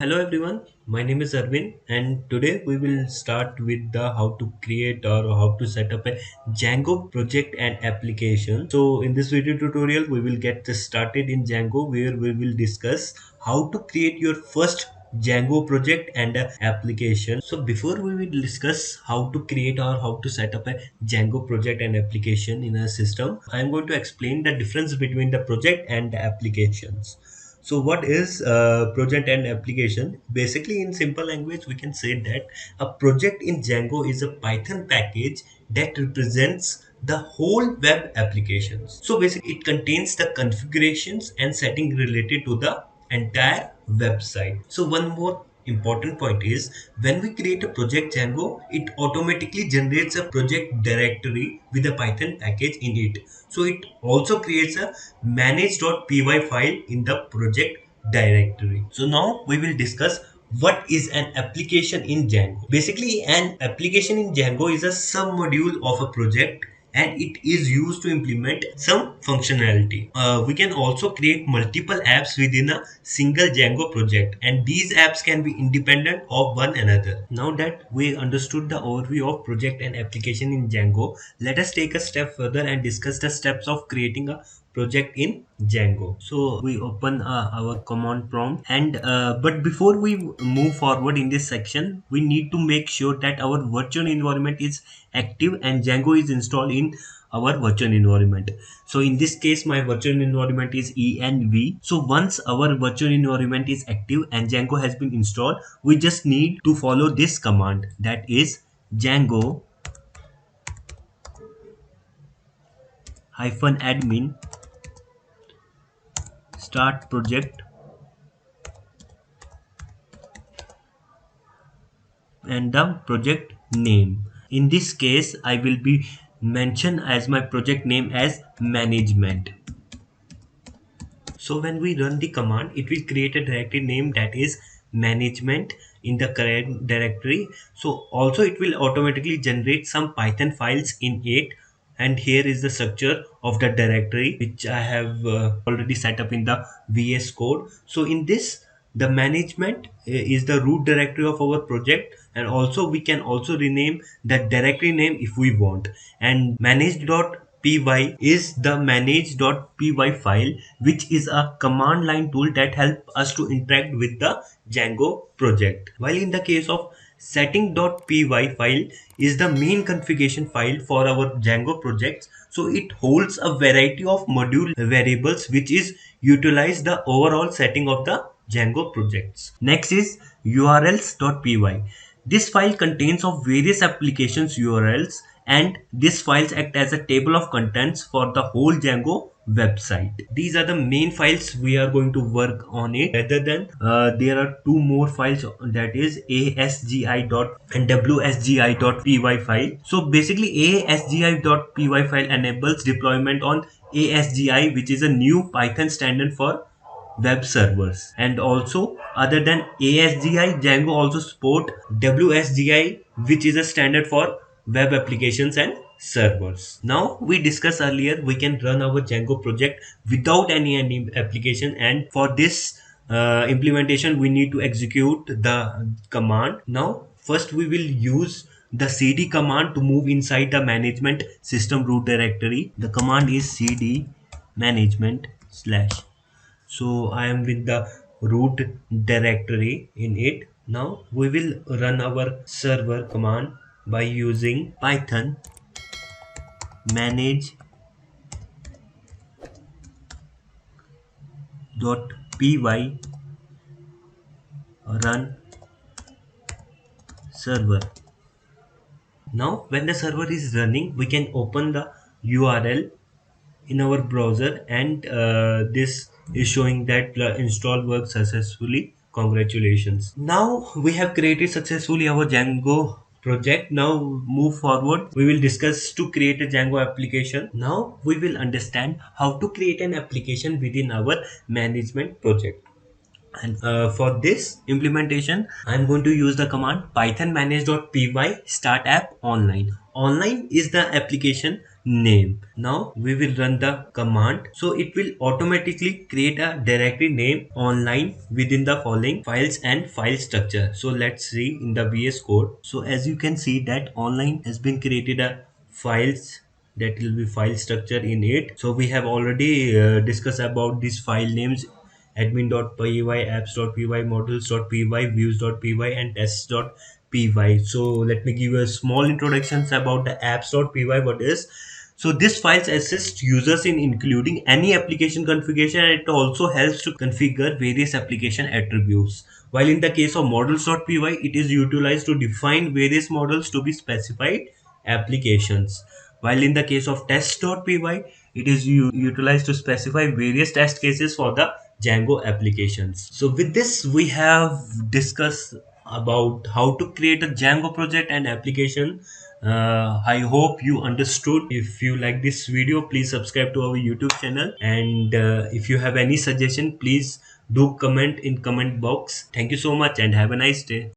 Hello everyone, my name is Arvind and today we will start with the how to create or how to set up a Django project and application. So in this video tutorial we will get this started in Django where we will discuss how to create your first Django project and application. So before we will discuss how to create or how to set up a Django project and application in a system, I am going to explain the difference between the project and the applications. So what is project and application? Basically, in simple language, we can say that a project in Django is a Python package that represents the whole web applications. So basically, it contains the configurations and setting related to the entire website. So one more important point is when we create a project Django, it automatically generates a project directory with a Python package in it. So it also creates a manage.py file in the project directory. So now we will discuss what is an application in Django. Basically, an application in Django is a submodule of a project and it is used to implement some functionality. We can also create multiple apps within a single Django project and these apps can be independent of one another. Now that we understood the overview of project and application in Django, let us take a step further and discuss the steps of creating a project in Django. So we open our command prompt and but before we move forward in this section, we need to make sure that our virtual environment is active and Django is installed in our virtual environment. So in this case my virtual environment is env. So once our virtual environment is active and Django has been installed, we just need to follow this command, that is Django -admin start project and the project name. In this case, I will be mention as my project name as management. So when we run the command, it will create a directory name that is management in the current directory. So also it will automatically generate some Python files in it. And here is the structure of the directory which I have already set up in the VS Code. So in this, the management is the root directory of our project, and also we can also rename the directory name if we want. And manage.py is the manage.py file, which is a command line tool that helps us to interact with the Django project. While in the case of setting.py file is the main configuration file for our Django projects. So it holds a variety of module variables which is utilize the overall setting of the Django projects. Next is urls.py. This file contains of various applications URLs, and these files act as a table of contents for the whole Django website. These are the main files we are going to work on it. Rather than there are two more files, that is asgi dot and wsgi dot py file. So basically asgi dot py file enables deployment on asgi, which is a new Python standard for web servers. And also other than ASGI, Django also support WSGI, which is a standard for web applications and servers. Now we discussed earlier we can run our Django project without any application, and for this implementation we need to execute the command. Now first we will use the cd command to move inside the management system root directory. The command is cd management slash. So I am with the root directory in it. Now we will run our server command by using python manage dot py run server. Now when the server is running, we can open the URL in our browser, and this is showing that the install worked successfully. Congratulations. Now we have created successfully our Django project. Now move forward, we will discuss to create a Django application. Now we will understand how to create an application within our management project. And for this implementation, I'm going to use the command python manage.py start app online. Online is the application name. Now we will run the command. So it will automatically create a directory name online within the following files and file structure. So let's see in the VS Code. So as you can see that online has been created a files, that will be file structure in it. So we have already discussed about these file names: admin.py, apps.py, models.py, views.py, and tests.py. So let me give you a small introductions about the apps.py. What is? So this files assist users in including any application configuration, and it also helps to configure various application attributes. While in the case of models.py, it is utilized to define various models to be specified applications. While in the case of test.py, it is utilized to specify various test cases for the Django applications. So with this, we have discussed about how to create a Django project and application. I hope you understood. If you like this video, please subscribe to our YouTube channel. And if you have any suggestion, please do comment in comment box. Thank you so much and have a nice day.